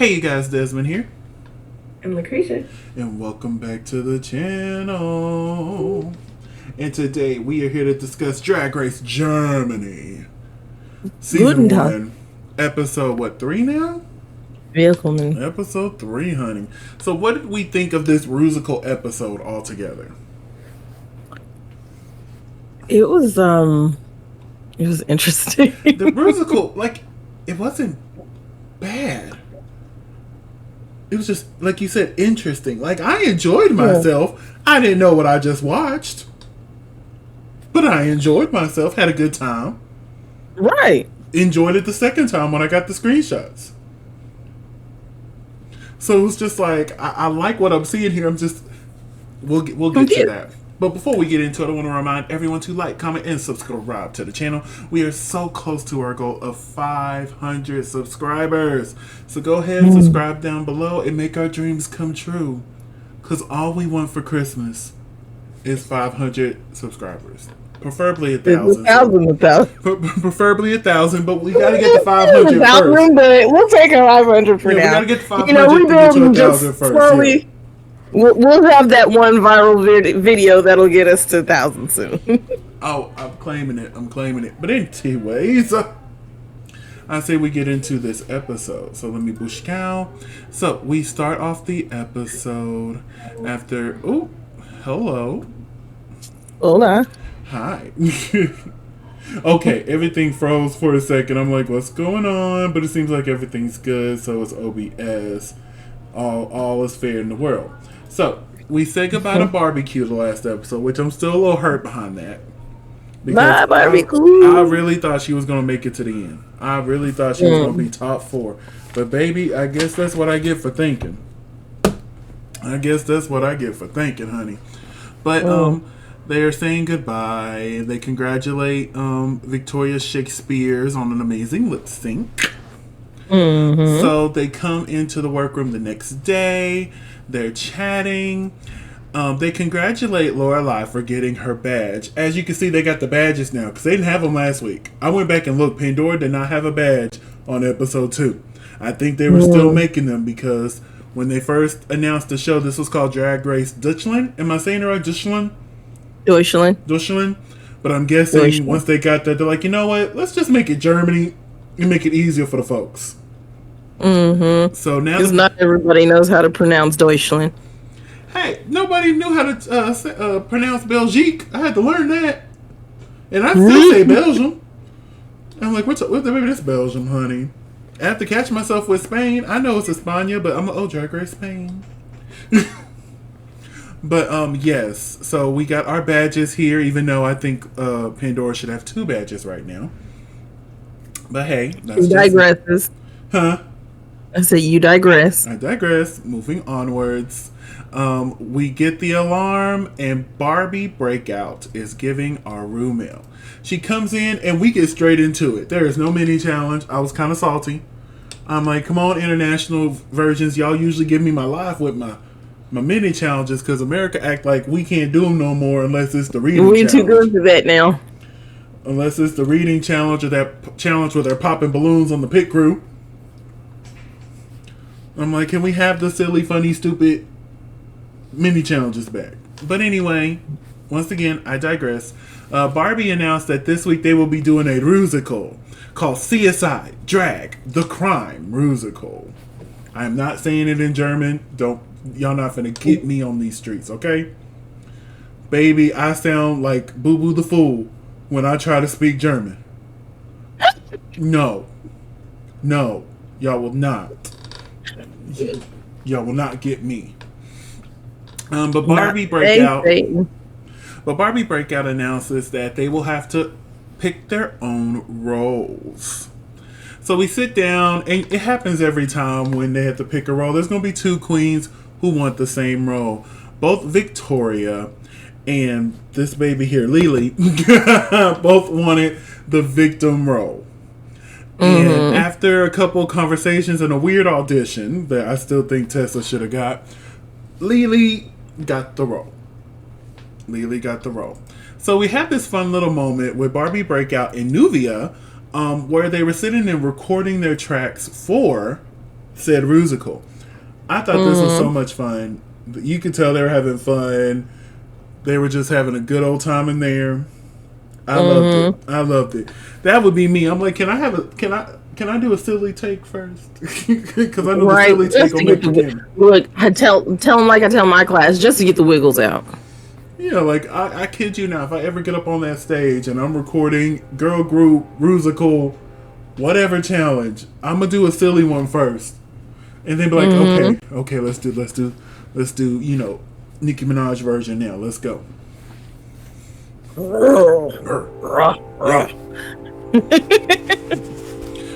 Hey you guys, Desmond here. And LaCresha. And welcome back to the channel. And today we are here to discuss Drag Race Germany. Season Guten Tag. 1. Episode, what, 3 now? Willkommen. Episode 3, honey. So what did we think of this musical episode altogether? It was interesting. The musical, it wasn't bad. It was just, like you said, interesting. I enjoyed myself. I didn't know what I just watched. But I enjoyed myself, had a good time. Right. Enjoyed it the second time when I got the screenshots. So it was just I like what I'm seeing here. We'll get to that. But before we get into it, I want to remind everyone to like, comment, and subscribe to the channel. We are so close to our goal of 500 subscribers. So go ahead and subscribe down below and make our dreams come true. Because all we want for Christmas is 500 subscribers. Preferably 1,000. Preferably 1,000, but we gotta get the 500 first. But we'll take a 500 for now. We gotta get the 500 we've to get to been 1,000 just first. slowly. Yeah. We'll have that one viral video that'll get us to 1,000 soon. Oh, I'm claiming it. But anyways, I say we get into this episode. So let me push cow. So we start off the episode after. Oh, hello. Hola. Hi. Okay, everything froze for a second. I'm like, what's going on? But it seems like everything's good. So it's OBS. All is fair in the world. So we say goodbye to barbecue the last episode, which I'm still a little hurt behind that. Bye, barbecue. I really thought she was going to make it to the end. I really thought she was going to be top 4. But baby, I guess that's what I get for thinking. Honey. But they're saying goodbye. They congratulate Victoria Shakespeare's on an amazing lip sync. So they come into the workroom the next day. They're chatting. They congratulate Lorelai for getting her badge. As you can see, they got the badges now because they didn't have them last week. I went back and looked. Pandora did not have a badge on episode 2. I think they were still making them because when they first announced the show, this was called Drag Race Deutschland. Am I saying it right? Deutschland. But I'm guessing once they got that, they're like, you know what? Let's just make it Germany and make it easier for the folks. So now, because not everybody knows how to pronounce Deutschland. Hey, nobody knew how to pronounce Belgique. I had to learn that, and I still say Belgium. I'm like, maybe that's Belgium, honey. I have to catch myself with Spain. I know it's España, but I'm like, Drag Race Spain. But yes, so we got our badges here. Even though I think Pandora should have 2 badges right now. But hey, that's digresses. Huh? I said you digress. I digress. Moving onwards. We get the alarm and Barbie Breakout is giving our room mail. She comes in and we get straight into it. There is no mini challenge. I was kind of salty. I'm like, come on, international versions. Y'all usually give me my life with my mini challenges because America act like we can't do them no more unless it's the reading challenge. We're too good for that now. Unless it's the reading challenge or that challenge where they're popping balloons on the pit crew. I'm like, can we have the silly, funny, stupid mini challenges back? But anyway, once again, I digress. Barbie announced that this week they will be doing a musical called CSI Drag the Crime Musical. I am not saying it in German. Y'all not finna get me on these streets, okay? Baby, I sound like Boo Boo the Fool when I try to speak German. No, y'all will not. Y'all will not get me. But Barbie Breakout announces that they will have to pick their own roles. So we sit down, and it happens every time when they have to pick a role. There's going to be 2 queens who want the same role. Both Victoria and this baby here, Lily, both wanted the victim role. And after a couple of conversations and a weird audition that I still think Tessa should have got, Lily got the role. So we have this fun little moment with Barbie Breakout and Nuvia, where they were sitting and recording their tracks for said Rusical. I thought this was so much fun. You could tell they were having fun. They were just having a good old time in there. I loved it. I loved it. That would be me. I'm like, can I do a silly take first? Because I know the silly take will make the look. I tell them like I tell my class, just to get the wiggles out. Yeah, like I kid you not. If I ever get up on that stage and I'm recording girl group, Rusical, whatever challenge, I'm gonna do a silly one first, and then be like, okay, let's do, Nicki Minaj version now. Let's go.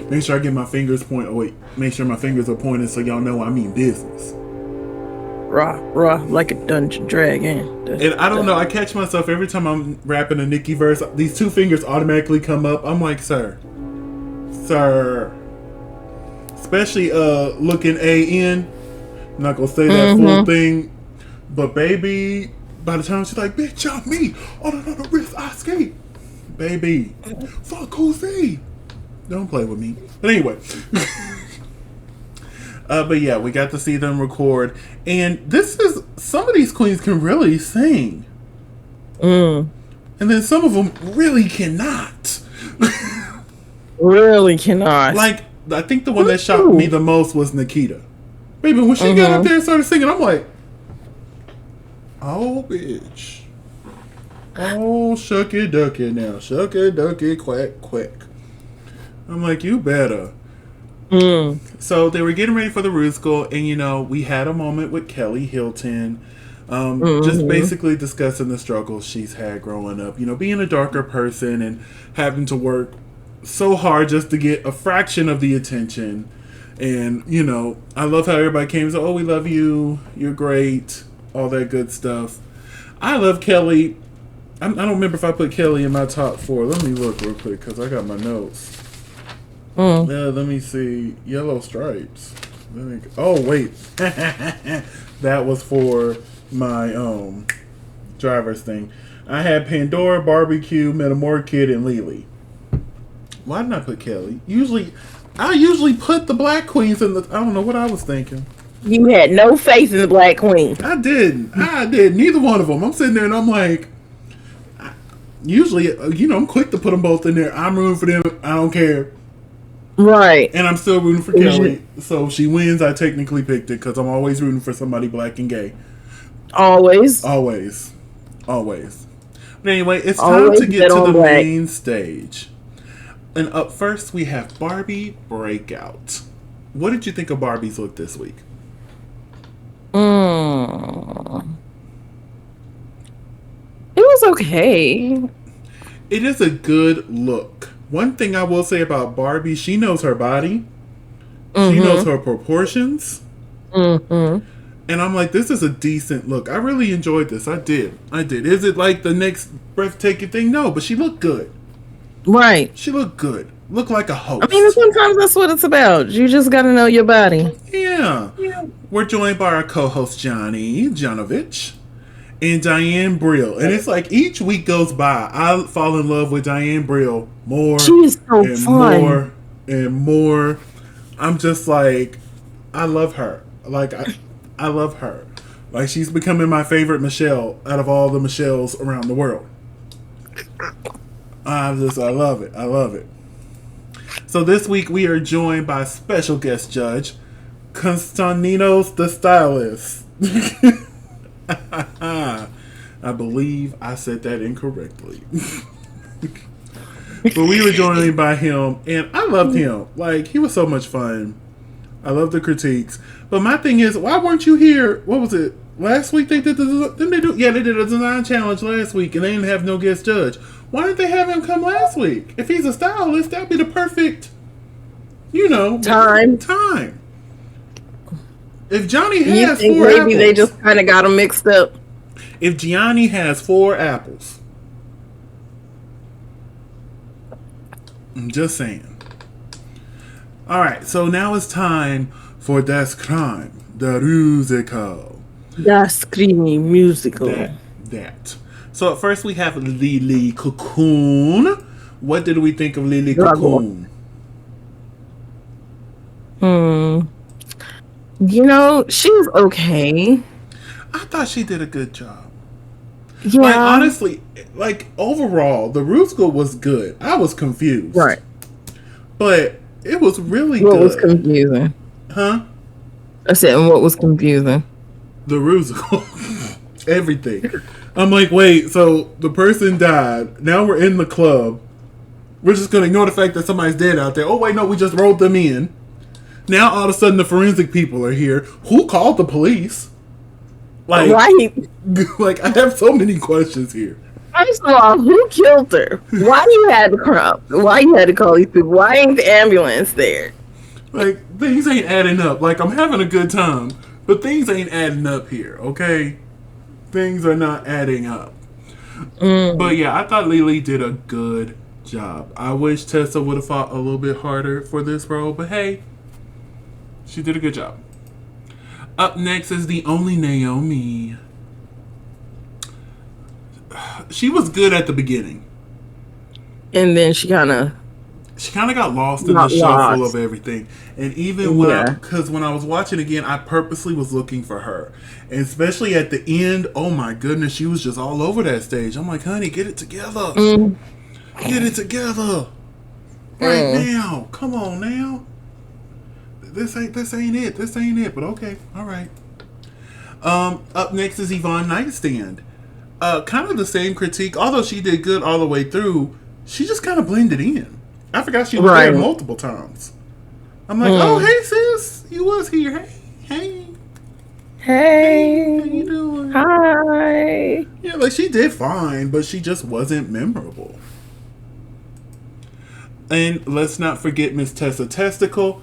Make sure I get my fingers point. Oh wait, make sure my fingers are pointed so y'all know I mean business. Rah, like a dungeon dragon. And I don't know, I catch myself every time I'm rapping a Nicki verse, these two fingers automatically come up. I'm like, sir. Especially looking AN. I'm not gonna say that full thing. But baby, by the time she's like, bitch, I'm me. On another wrist, I skate. Baby. Fuck who's he? Don't play with me. But anyway. But yeah, we got to see them record. And some of these queens can really sing. And then some of them really cannot. Really cannot. Like, I think the one that shocked me the most was Nikita. Baby, when she got up there and started singing, I'm like, oh, bitch. Oh, shucky ducky now. Shucky ducky quack quack. I'm like, you better. So they were getting ready for the Rusical, and we had a moment with Kelly Hilton, just basically discussing the struggles she's had growing up, being a darker person and having to work so hard just to get a fraction of the attention. And I love how everybody came and said, oh, we love you, you're great, all that good stuff. I love Kelly. I don't remember if I put Kelly in my top 4. Let me look real quick because I got my notes. Yeah, let me see. Yellow Stripes. Oh, wait. That was for my driver's thing. I had Pandora, Barbecue, Metamora Kid, and Lily. Why didn't I put Kelly? I usually put the black queens in the... I don't know what I was thinking. You had no faith in the black queen. I didn't. Neither one of them. I'm sitting there and I'm like... Usually, I'm quick to put them both in there. I'm rooting for them. I don't care. Right. And I'm still rooting for Kelly. So she wins. I technically picked it because I'm always rooting for somebody black and gay. Always. But anyway, it's time to get to the main stage. And up first, we have Barbie Breakout. What did you think of Barbie's look this week? It was okay. It is a good look. One thing I will say about Barbie, she knows her body. She knows her proportions. And I'm like, this is a decent look. I really enjoyed this. I did. Is it like the next breathtaking thing? No, but she looked good. Right. She looked good. Looked like a host. I mean, sometimes that's what it's about. You just got to know your body. Yeah. We're joined by our co-host, Johnny Janovich. And Diane Brill. And it's like each week goes by, I fall in love with Diane Brill more. She's so and fun. More and more. I'm just like, I love her. Like, I love her. Like, she's becoming my favorite Michelle out of all the Michelles around the world. I love it. I love it. So this week we are joined by special guest judge, Constantinos the Stylist. I believe I said that incorrectly. But we were joined by him, and I loved him. Like, he was so much fun. I love the critiques. But my thing is, why weren't you here? What was it? Last week they did they did a design challenge last week, and they didn't have no guest judge. Why didn't they have him come last week? If he's a stylist, that'd be the perfect, time. If Johnny has four maybe apples, they just kind of got them mixed up. If Gianni has 4 apples, I'm just saying. All right, so now it's time for Das Crime, the musical. Das Crime musical. That. So at first we have Lily Cocoon. What did we think of Lily Cocoon? You know, she was okay. I thought she did a good job. Like, Yeah. honestly, like, overall, the Rusical was good. I was confused. Right. But it was really What good. was confusing? Huh? I said, and what was confusing? The Rusical. Everything. I'm like, wait, so the person died. Now we're in the club. We're just going to ignore the fact that somebody's dead out there. Oh, wait, no, we just rolled them in. Now, all of a sudden, the forensic people are here. Who called the police? Like, Right. like, I have so many questions here. First of all, who killed her? Why you had to come? Why you had to call these people? Why ain't the ambulance there? Like, things ain't adding up. Like, I'm having a good time, but things ain't adding up here, okay? Things are not adding up. But yeah, I thought Lily did a good job. I wish Tessa would have fought a little bit harder for this role, but hey, she did a good job. Up next is the only Naomi. She was good at the beginning. And then she kind of got lost in the shuffle of everything. And even when when I was watching again, I purposely was looking for her. And especially at the end, oh my goodness, she was just all over that stage. I'm like, honey, get it together. Get it together. Right now. Come on now. This ain't it. This ain't it. But okay. All right. Up next is Yvonne Nightstand. Kind of the same critique. Although she did good all the way through, she just kind of blended in. I forgot she was there multiple times. I'm like, oh, hey, sis. You was here. Hey. How you doing? Hi. Yeah, like, she did fine, but she just wasn't memorable. And let's not forget Miss Tessa Testicle.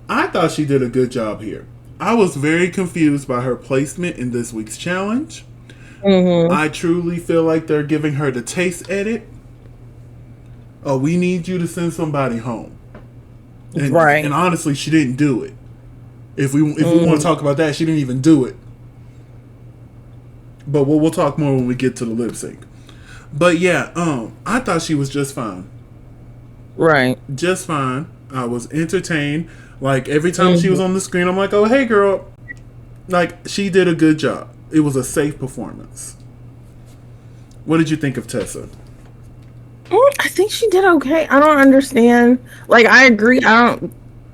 I thought she did a good job here. I was very confused by her placement in this week's challenge. I truly feel like they're giving her the taste edit. Oh, we need you to send somebody home. And, and honestly, she didn't do it. If we want to talk about that, she didn't even do it. But we'll talk more when we get to the lip sync. But yeah, I thought she was just fine. Right. Just fine. I was entertained. Like, every time she was on the screen, I'm like, oh, hey, girl. Like, she did a good job. It was a safe performance. What did you think of Tessa? I think she did okay. I don't understand. Like, I agree. I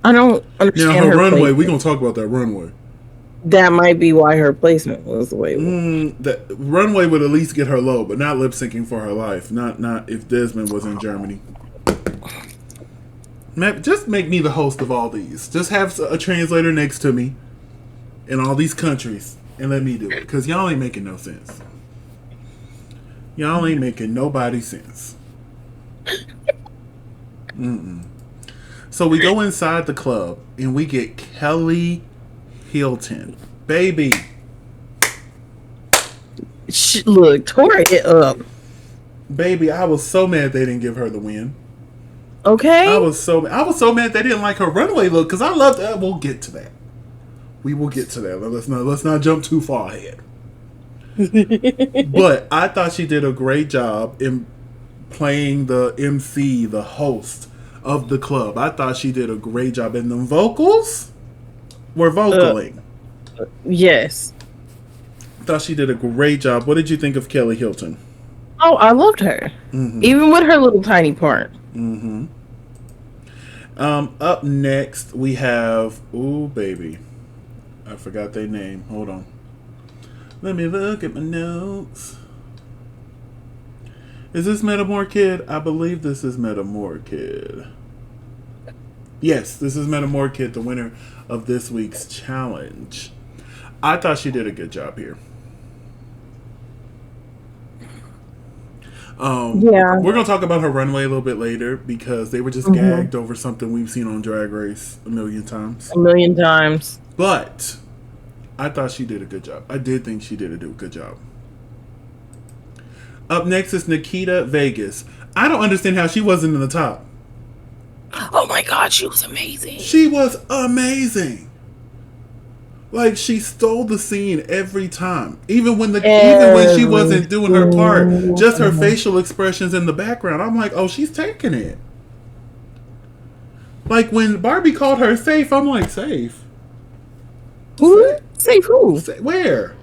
don't understand now, her runway. placement. We're gonna talk about that runway. That might be why her placement was the way it was. That runway would at least get her low, but not lip syncing for her life. Not if Desmond was in Germany. Just make me the host of all these. Just have a translator next to me in all these countries and let me do it. Because y'all ain't making no sense. Y'all ain't making nobody sense. So we go inside the club and we get Kelly Hilton. Baby. Look, tore it up. Baby, I was so mad they didn't give her the win. Okay. I was so mad they didn't like her runway look because I loved that. We'll get to that. We will get to that. Let's not jump too far ahead. But I thought she did a great job in playing the MC, the host of the club. I thought she did a great job, and the vocals were vocaling. Yes. I thought she did a great job. What did you think of Kelly Hilton? Oh, I loved her. Even with her little tiny part. Up next we have baby. I forgot their name. Hold on. Let me look at my notes. Is this Metamora Kid? I believe this is Metamora Kid. Yes, this is Metamora Kid, the winner of this week's challenge. I thought she did a good job here. We're going to talk about her runway a little bit later because they were just gagged over something we've seen on Drag Race a million times. But I thought she did a good job. I did think she did a good job. Up next is Nikita Vegas. I don't understand how she wasn't in the top. Oh my God, she was amazing. She was amazing. Like, she stole the scene every time. Even when she wasn't doing her part, just her facial expressions in the background. I'm like, oh, she's taking it. Like, when Barbie called her safe, I'm like, safe? Who? Say who? Say where?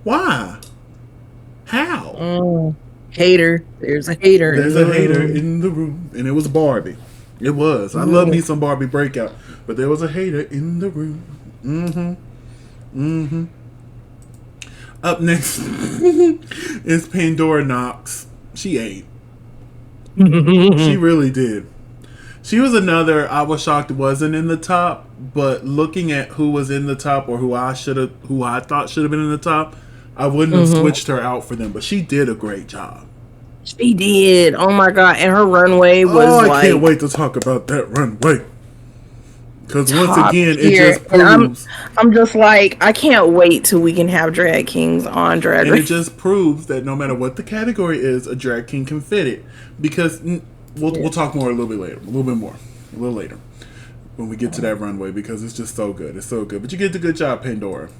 Why? How? Hater. There's a hater. There's a hater in the room, and it was Barbie. It was. I love me some Barbie breakout, but there was a hater in the room. Up next is Pandora Knox. She ate. She really did. She was another. I was shocked wasn't in the top, but looking at who was in the top or who I thought should have been in the top, I wouldn't have switched her out for them. But she did a great job. She did. Oh my god! And her runway was I can't wait to talk about that runway. Because once again, it just proves. I'm just like, I can't wait till we can have drag kings on Drag Race. And it just proves that no matter what the category is, a drag king can fit it. Because we'll talk more a little bit later, a little later, when we get to that runway. Because it's just so good. It's so good. But you did a good job, Pandora.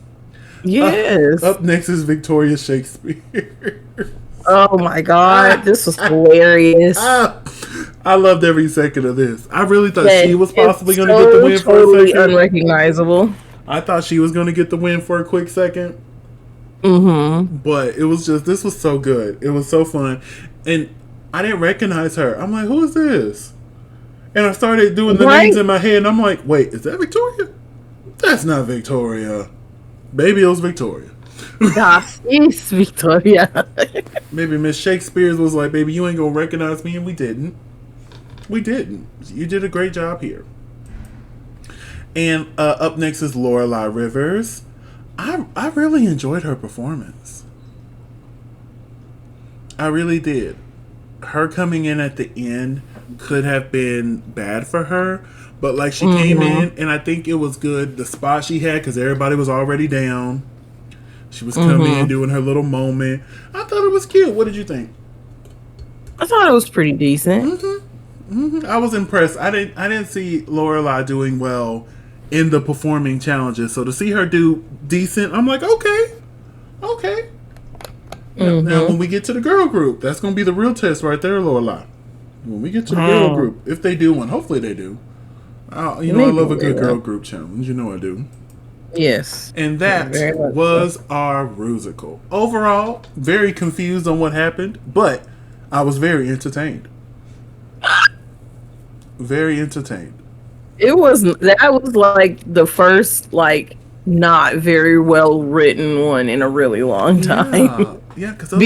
Yes. Up next is Victoria Shakespeare. Oh my god, this was hilarious. I loved every second of this. I really thought she was possibly going to get the win for a totally second. Unrecognizable. I thought she was going to get the win for a quick second. But it was just, this was so good. It was so fun. And I didn't recognize her. I'm like, who is this? And I started doing the names in my head. And I'm like, wait, is that Victoria? That's not Victoria. Baby, it was Victoria. Das ist Victoria. Maybe Miss Shakespeare was like, baby, you ain't going to recognize me. And we didn't. We didn't. You did a great job here. And up next is Lorelai Rivers. I really enjoyed her performance. I really did. Her coming in at the end could have been bad for her, but like she came in, and I think it was good. The spot she had, because everybody was already down. She was coming in, doing her little moment. I thought it was cute. What did you think? I thought it was pretty decent. I was impressed. I didn't see Lorelai doing well in the performing challenges. So to see her do decent, I'm like, okay. Now when we get to the girl group, that's going to be the real test right there, Lorelai. When we get to the girl group, if they do one, hopefully they do. I love a good girl group challenge. You know I do. Yes. And that was our Rusical. Overall, very confused on what happened, but I was very entertained. Very entertained. That was like the first not very well written one in a really long time. Yeah, because the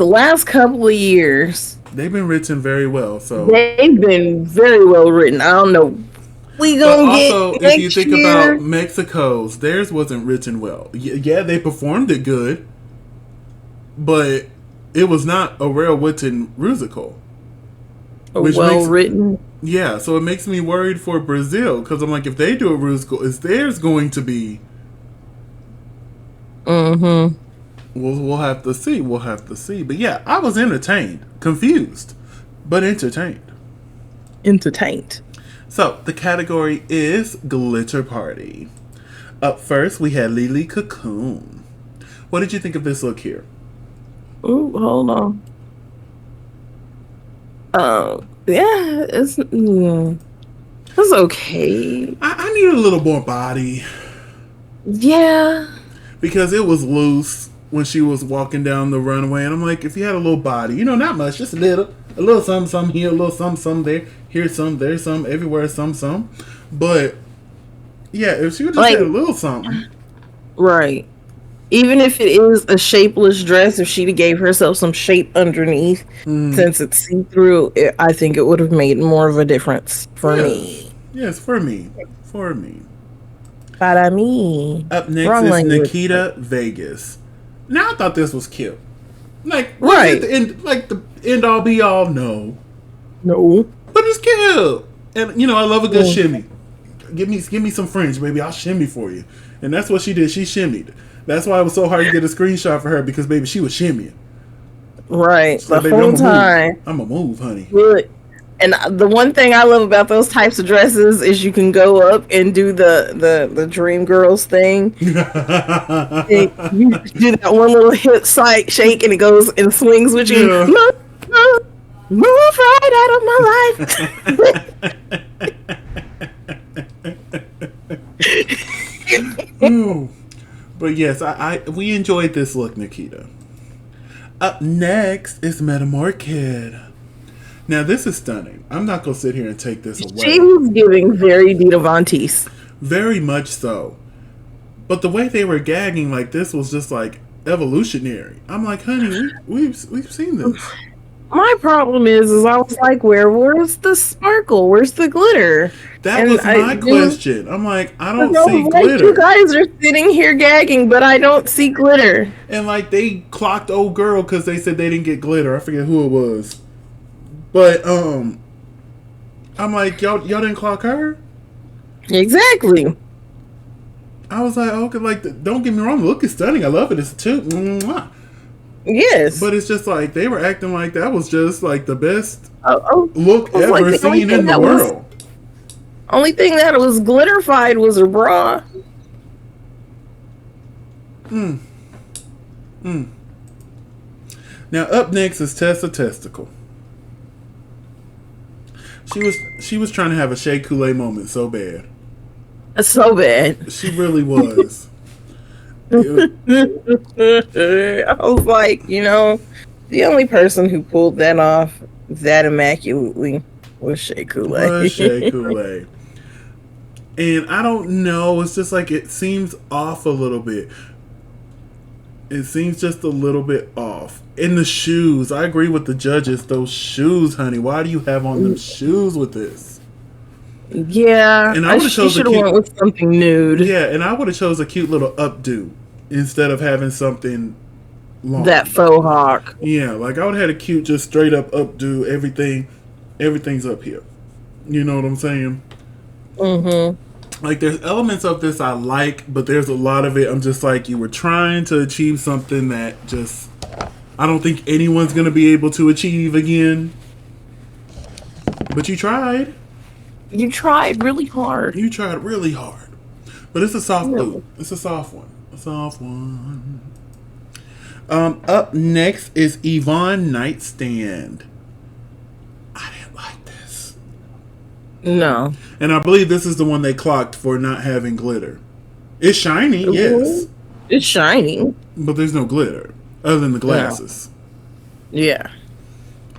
last couple of years they've been written very well. So they've been very well written. I don't know. We gonna also, if you think about Mexico's, theirs wasn't written well. Yeah, they performed it good, but it was not a well-written Rusical. Well-written? Yeah, so it makes me worried for Brazil, because I'm like, if they do a Rusical, is theirs going to be... We'll have to see. But yeah, I was entertained. Confused, but entertained. So, the category is Glitter Party. Up first, we had Lily Cocoon. What did you think of this look here? Ooh, hold on. Yeah, it's okay. I needed a little more body. Yeah. Because it was loose when she was walking down the runway. And I'm like, if you had a little body, not much, just a little something here, a little something there. Here some, there some, everywhere some. But, yeah, if she would just had a little something. Right. Even if it is a shapeless dress, if she gave herself some shape underneath, since it's see-through, I think it would have made more of a difference for me. Yes, for me. Para mí. Up next is Nikita Vegas. Now, I thought this was cute. Right. The end all be all, no. But it's cute. And, I love a good shimmy. Give me some French, baby. I'll shimmy for you. And that's what she did. She shimmied. That's why it was so hard to get a screenshot for her, because, baby, she was shimmying. Right. So, the whole time. I'm a move, honey. Good. And the one thing I love about those types of dresses is you can go up and do the Dream Girls thing. You do that one little hip shake and it goes and swings with you. Yeah. Move right out of my life. Ooh. But yes, we enjoyed this look, Nikita. Up next is Metamora Kid. Now this is stunning. I'm not gonna sit here and take this away. She was giving very Dita Von Teese. Very much so. But the way they were gagging like this was just like evolutionary. I'm like, honey, we've seen this. My problem is I was like, where's the sparkle? Where's the glitter? That was my question. I'm like, I don't see glitter. You guys are sitting here gagging, but I don't see glitter. And like they clocked old girl because they said they didn't get glitter. I forget who it was. But I'm like, y'all didn't clock her? Exactly. I was like, okay, like don't get me wrong, the look is stunning. I love it. It's too. Mwah. Yes. But it's just like they were acting like that was just like the best look ever seen in the world. Only thing that was glitterified was her bra. Now up next is Tessa Testicle. She was trying to have a Shea Coulee moment so bad. So bad. She really was. I was like, the only person who pulled that off that immaculately was Shea Coulee. And I don't know, it's just like it seems off a little bit. It seems just a little bit off. In the shoes, I agree with the judges. Those shoes, honey, why do you have on them shoes with this? Yeah, and I should have went with something nude. Yeah, and I would have chose a cute little updo instead of having something long. That faux hawk. Yeah, like I would have had a cute, just straight up updo. Everything's up here. You know what I'm saying? Mm-hmm. Like there's elements of this I like, but there's a lot of it I'm just like, you were trying to achieve something that just I don't think anyone's gonna be able to achieve again. But you tried. You tried really hard. You tried really hard. But it's a soft boot. It's a soft one. A soft one. Up next is Yvonne Nightstand. I didn't like this. No. And I believe this is the one they clocked for not having glitter. It's shiny, yes. It's shiny. But there's no glitter. Other than the glasses. No. Yeah.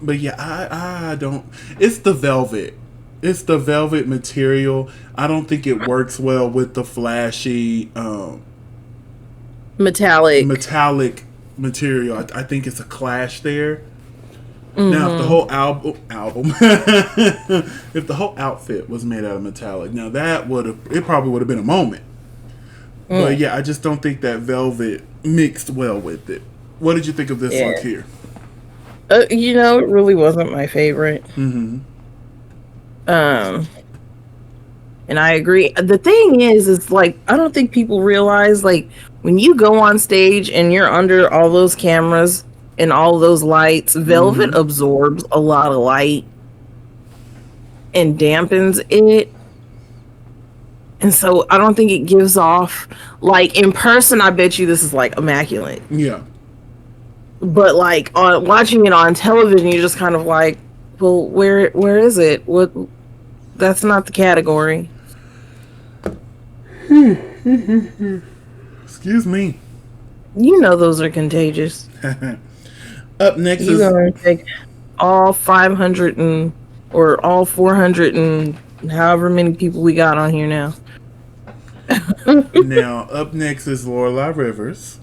But yeah, I don't... It's the velvet. It's the velvet material. I don't think it works well with the flashy... metallic material. I think it's a clash there. Mm-hmm. Now, if the whole album, if the whole outfit was made out of metallic, now it probably would have been a moment. But yeah, I just don't think that velvet mixed well with it. What did you think of this look here? It really wasn't my favorite. Mm-hmm. And I agree. The thing is like, I don't think people realize, like, when you go on stage and you're under all those cameras and all those lights, velvet absorbs a lot of light and dampens it. And so I don't think it gives off, like, in person, I bet you this is like immaculate. Yeah. But like watching it on television, you're just kind of like, well, where is it? What? That's not the category. Excuse me. Those are contagious. Up next You're gonna take all 500 or all 400 and however many people we got on here now. Now, up next is Lorelai Rivers.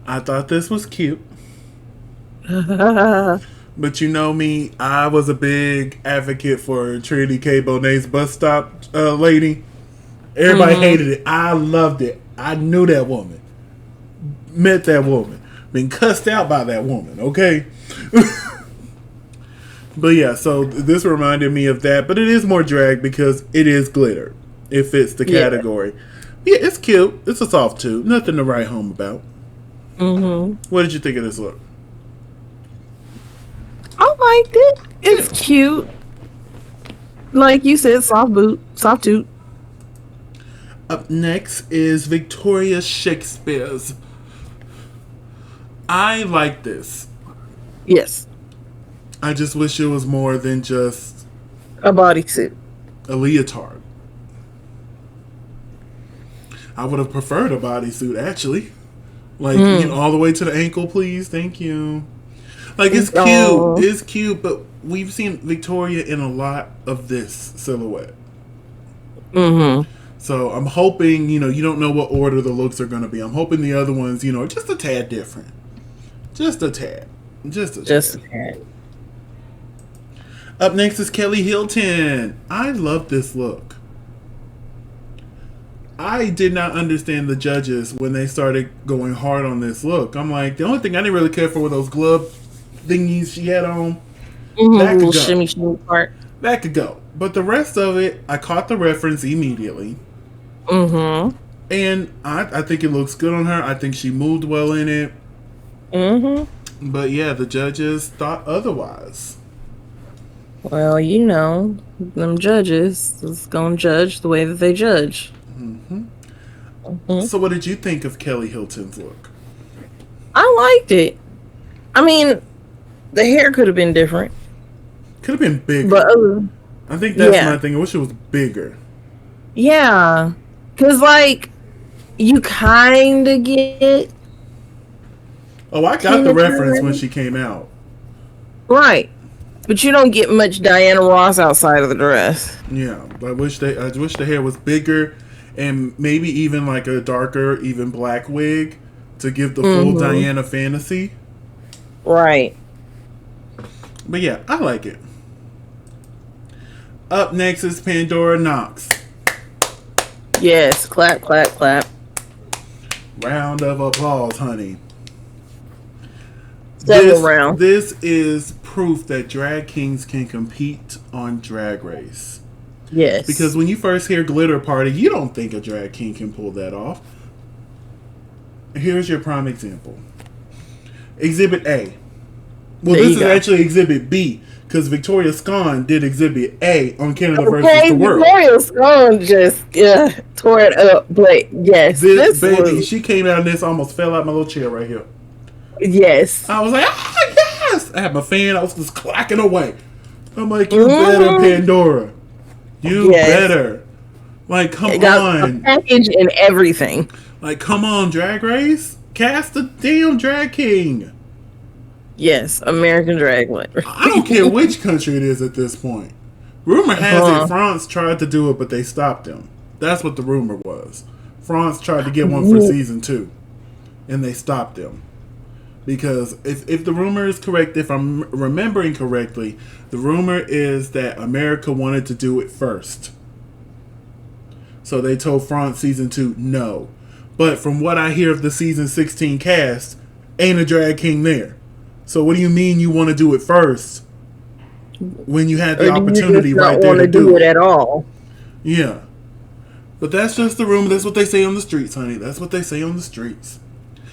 I thought this was cute. But you know me, I was a big advocate for Trinity K. Bonet's bus stop lady. Everybody hated it. I loved it. I knew that woman. Met that woman. Been cussed out by that woman, okay? But yeah, so this reminded me of that. But it is more drag because it is glitter. It fits the category. Yeah, it's cute. It's a soft tube. Nothing to write home about. What did you think of this look? I liked it. It's cute. Like you said, soft toot. Up next is Victoria Shakespeare's. I like this. Yes. I just wish it was more than just a bodysuit. A leotard. I would have preferred a bodysuit, actually. Like, you know, all the way to the ankle, please. Thank you. Like, it's cute. Oh. It's cute, but we've seen Victoria in a lot of this silhouette. Mm-hmm. So I'm hoping, you know, you don't know what order the looks are going to be. I'm hoping the other ones, you know, are just a tad different. Just a tad. Just a tad. Up next is Kelly Hilton. I love this look. I did not understand the judges when they started going hard on this look. I'm like, the only thing I didn't really care for were those glove thingies she had on. That could go. Shimmy part. That could go. But the rest of it, I caught the reference immediately. Mm-hmm. And I think it looks good on her. I think she moved well in it. Mm-hmm. But yeah, the judges thought otherwise. Well, you know, them judges is gonna judge the way that they judge. So what did you think of Kelly Hilton's look? I liked it. I mean, the hair could have been different. Could have been bigger. But I think that's my thing. I wish it was bigger. Yeah. Because, like, you kind of get... Oh, I got the reference when she came out. Right. But you don't get much Diana Ross outside of the dress. Yeah. I wish the hair was bigger and maybe even like a darker, even black wig to give the full Diana fantasy. Right. But yeah, I like it. Up next is Pandora Knox. Yes, clap, clap, clap. Round of applause, honey. Several rounds. This is proof that drag kings can compete on Drag Race. Yes. Because when you first hear Glitter Party, you don't think a drag king can pull that off. Here's your prime example. Exhibit A. Well, this is actually Exhibit B. Because Victoria Scone did Exhibit A on Canada versus the World. Victoria Scone just tore it up. But yes. This baby, she came out and this almost fell out my little chair right here. Yes. I was like, ah, yes! I had my fan. I was just clacking away. I'm like, you better, Pandora. You better. Like, come on. A package and everything. Like, come on, Drag Race. Cast the damn drag king. Yes, American Drag Winner. I don't care which country it is at this point. Rumor has it France tried to do it, but they stopped them. That's what the rumor was. France tried to get one for season 2, and they stopped them. Because if the rumor is correct, if I'm remembering correctly, the rumor is that America wanted to do it first. So they told France season 2 no. But from what I hear of the season 16 cast, ain't a drag king there. So what do you mean you want to do it first when you had the opportunity right there to do it at all? Yeah. But that's just the rumor. That's what they say on the streets, honey. That's what they say on the streets.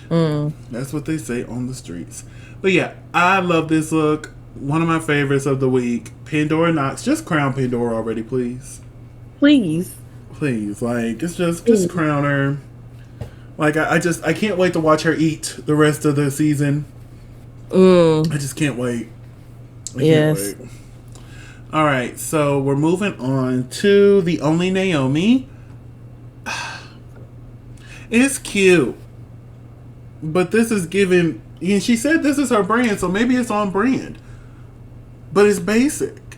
That's what they say on the streets. But yeah, I love this look. One of my favorites of the week. Pandora Knox. Just crown Pandora already, please. Please. Please. Like, it's just crown her. Like, I can't wait to watch her eat the rest of the season. I just can't wait. I can't wait. All right, so we're moving on to the Only Naomi. It's cute, but this is given. And she said this is her brand, so maybe it's on brand. But it's basic.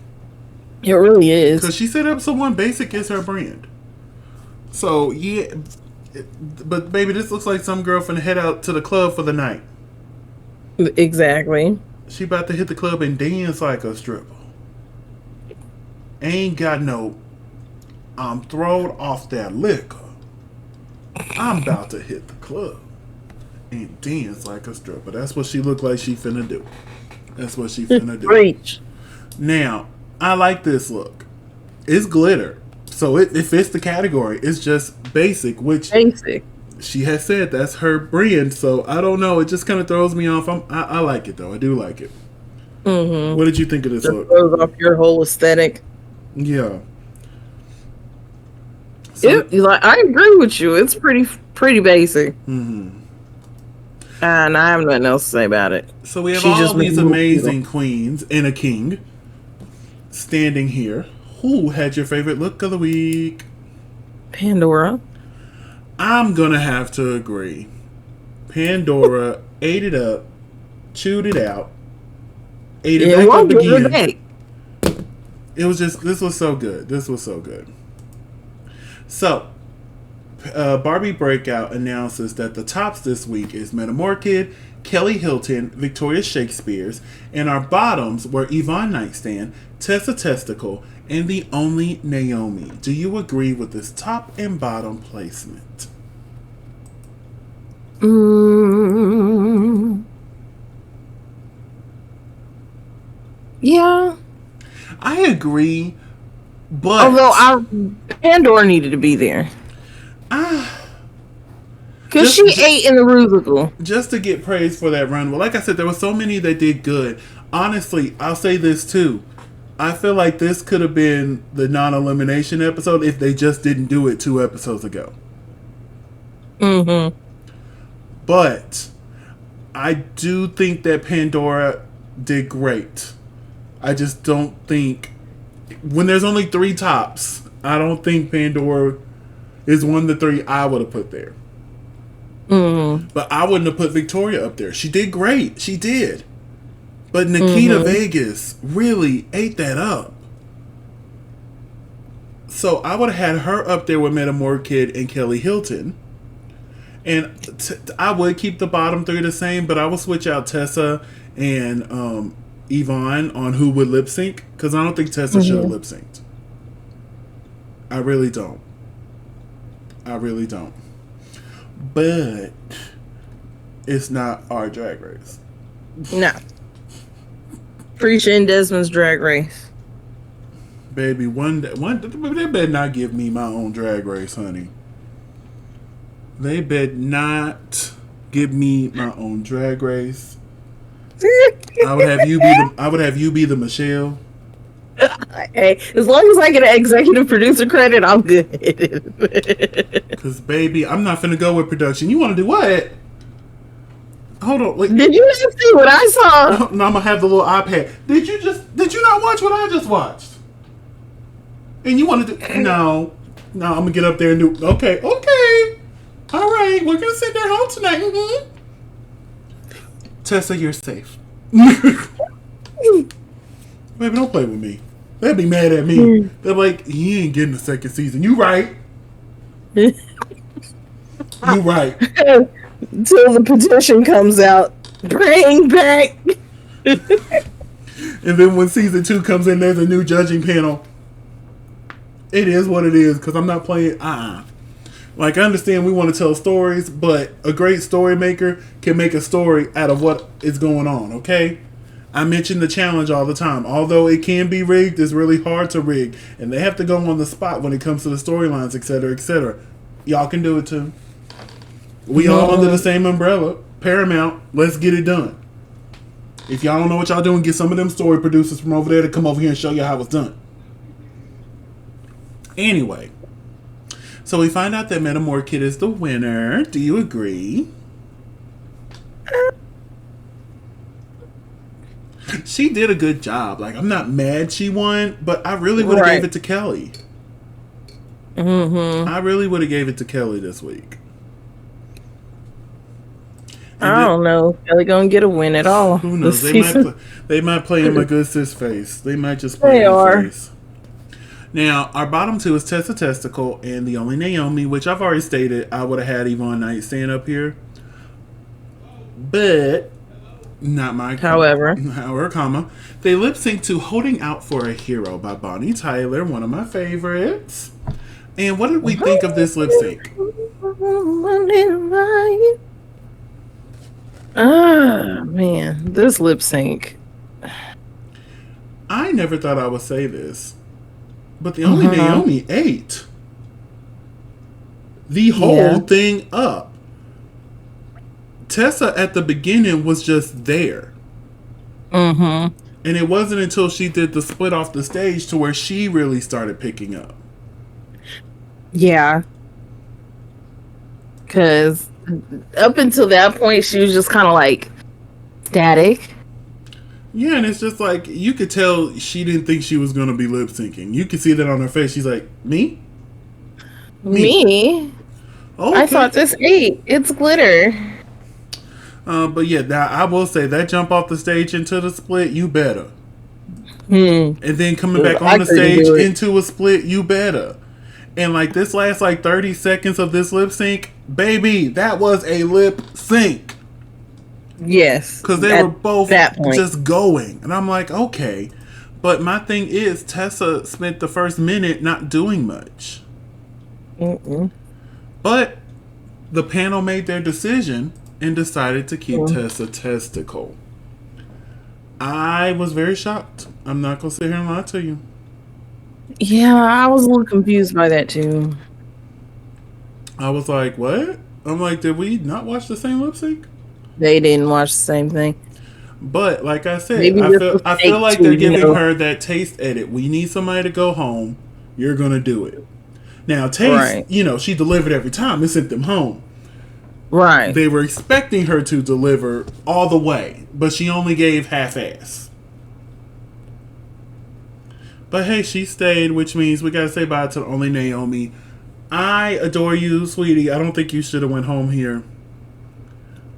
It really is. Because she said episode 1, basic is her brand. So yeah, but baby, this looks like some girl finna head out to the club for the night. Exactly. She about to hit the club and dance like a stripper. Ain't got no, I'm throwed off that liquor. I'm about to hit the club and dance like a stripper. That's what she look like she finna do. That's what she finna do. Preach. Now, I like this look. It's glitter. So it fits the category. It's just basic, which she has said that's her brand. So I don't know. It just kind of throws me off. I like it though. I do like it. What did you think of this look? Throws off your whole aesthetic. Yeah. So, I agree with you. It's pretty basic. And I have nothing else to say about it. So we have all these amazing queens and a king standing here. Who had your favorite look of the week? Pandora. I'm gonna have to agree. Pandora ate it up, chewed it out, ate it back up again. It was just, this was so good. This was so good. So, Barbie Breakout announces that the tops this week is Metamora Kid, Kelly Hilton, Victoria Shakespeare's, and our bottoms were Yvonne Nightstand, Tessa Testicle, and the only Naomi. Do you agree with this top and bottom placement? Yeah. I agree, but although Pandora needed to be there. Because she ate in the musical. Just to get praise for that run. Well, like I said, there were so many that did good. Honestly, I'll say this too. I feel like this could have been the non-elimination episode if they just didn't do it 2 episodes ago. Mm-hmm. But I do think that Pandora did great. I just don't think, when there's only 3 tops, I don't think Pandora is one of the 3 I would have put there. Mm-hmm. But I wouldn't have put Victoria up there. She did great. She did. But Nikita Vegas really ate that up. So I would have had her up there with Metamora Kid and Kelly Hilton. And I would keep the bottom 3 the same, but I would switch out Tessa and Yvonne on who would lip sync, because I don't think Tessa should have lip synced. I really don't. But it's not our Drag Race. No. Krisha and Desmond's Drag Race. Baby, one day, they better not give me my own Drag Race, honey. They better not give me my own Drag Race. I would have you be the Michelle. Hey, as long as I get an executive producer credit, I'm good. Because, baby, I'm not finna go with production. You want to do what? Hold on. Wait. Did you not see what I saw? No, I'm gonna have the little iPad. Did you not watch what I just watched? And you want to do? No, I'm gonna get up there and do. Okay. All right, we're gonna sit there home tonight. Mm-hmm. Tessa, you're safe. Baby, don't play with me. They'll be mad at me. They're like, he ain't getting a second season. You right. You right. Until the petition comes out. Bring back. And then when season 2 comes in, there's a new judging panel. It is what it is, because I'm not playing. Like, I understand we want to tell stories, but a great story maker can make a story out of what is going on, okay? I mention the challenge all the time. Although it can be rigged, it's really hard to rig. And they have to go on the spot when it comes to the storylines, etc., etc. Y'all can do it too. We all under the same umbrella. Paramount, let's get it done. If y'all don't know what y'all doing, get some of them story producers from over there to come over here and show you how it's done. Anyway. So we find out that Metamora Kid is the winner. Do you agree? She did a good job. Like, I'm not mad she won, but I really would have gave it to Kelly. I really would have gave it to Kelly this week. And I don't know. Kelly gonna get a win at all. Who knows? They might play him a good sis face. They might just play him a face. Now, our bottom 2 is Tessa Testicle and the only Naomi, which I've already stated I would have had Yvonne Nightstand up here. But not my However, comma. They lip sync to Holding Out for a Hero by Bonnie Tyler, one of my favorites. And what did we think of this lip sync? Man, this lip sync. I never thought I would say this, but the only Naomi ate the whole thing up. Tessa at the beginning was just there. And it wasn't until she did the split off the stage to where she really started picking up. Yeah. Because up until that point, she was just kind of like static. Yeah, and it's just like, you could tell she didn't think she was going to be lip syncing. You could see that on her face. She's like, me? Oh, I okay. thought this ate. It's glitter. But yeah, now I will say that jump off the stage into the split, you better. Hmm. And then coming back I on the couldn't stage do it. into a split, you better. And like this last like 30 seconds of this lip sync, baby, that was a lip sync. Yes. Because they at were both that point. just going. And I'm like, okay. But my thing is, Tessa spent the first minute not doing much. Mm-mm. But the panel made their decision and decided to keep Tessa Testicle. I was very shocked. I'm not going to sit here and lie to you. Yeah, I was a little confused by that too. I was like, what? I'm like, did we not watch the same lip sync? They didn't watch the same thing. But like I said, Maybe I this feel was I feel fake like too, they're you giving know? her that taste edit. We need somebody to go home. You're gonna do it. Now Taste, Right. you know, she delivered every time and sent them home. Right. They were expecting her to deliver all the way, but she only gave half-ass. But hey, she stayed, which means we gotta say bye to the only Naomi. I adore you, sweetie. I don't think you should have went home here.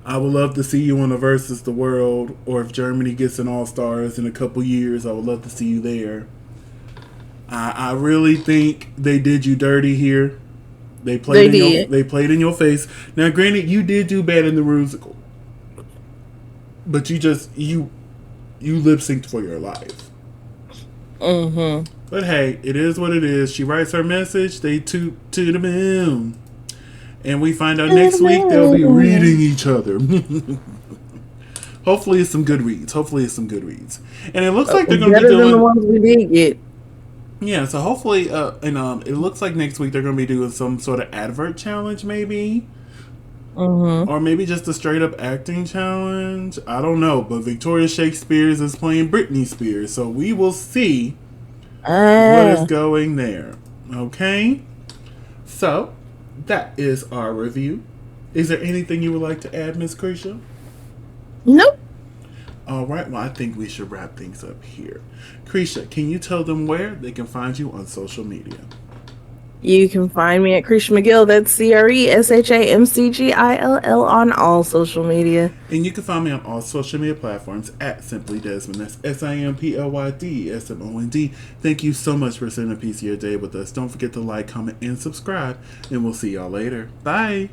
I would love to see you on the Versus the World, or if Germany gets an All-Stars in a couple years, I would love to see you there. I really think they did you dirty here. They played they played in your face. Now, granted, you did do bad in the musical, but you lip synced for your life. Mm-hmm. But hey, it is what it is. She writes her message. They toot to the moon. And we find out next week they'll be reading each other. Hopefully it's some good reads. And it looks like they're going to be better than the doing... ones we did get. Yeah, so hopefully... it looks like next week they're going to be doing some sort of advert challenge, maybe. Mm-hmm. Or maybe just a straight up acting challenge. I don't know. But Victoria Shakespeare is playing Britney Spears. So we will see what is going there. Okay? So... that is our review. Is there anything you would like to add, Miss Cresha? Nope. All right. Well, I think we should wrap things up here. Cresha, can you tell them where they can find you on social media? You can find me at Cresha McGill. That's CRESHAMCGILL on all social media. And you can find me on all social media platforms at Simply Desmond. That's SIMPLYDSMOND. Thank you so much for spending a piece of your day with us. Don't forget to like, comment, and subscribe. And we'll see y'all later. Bye.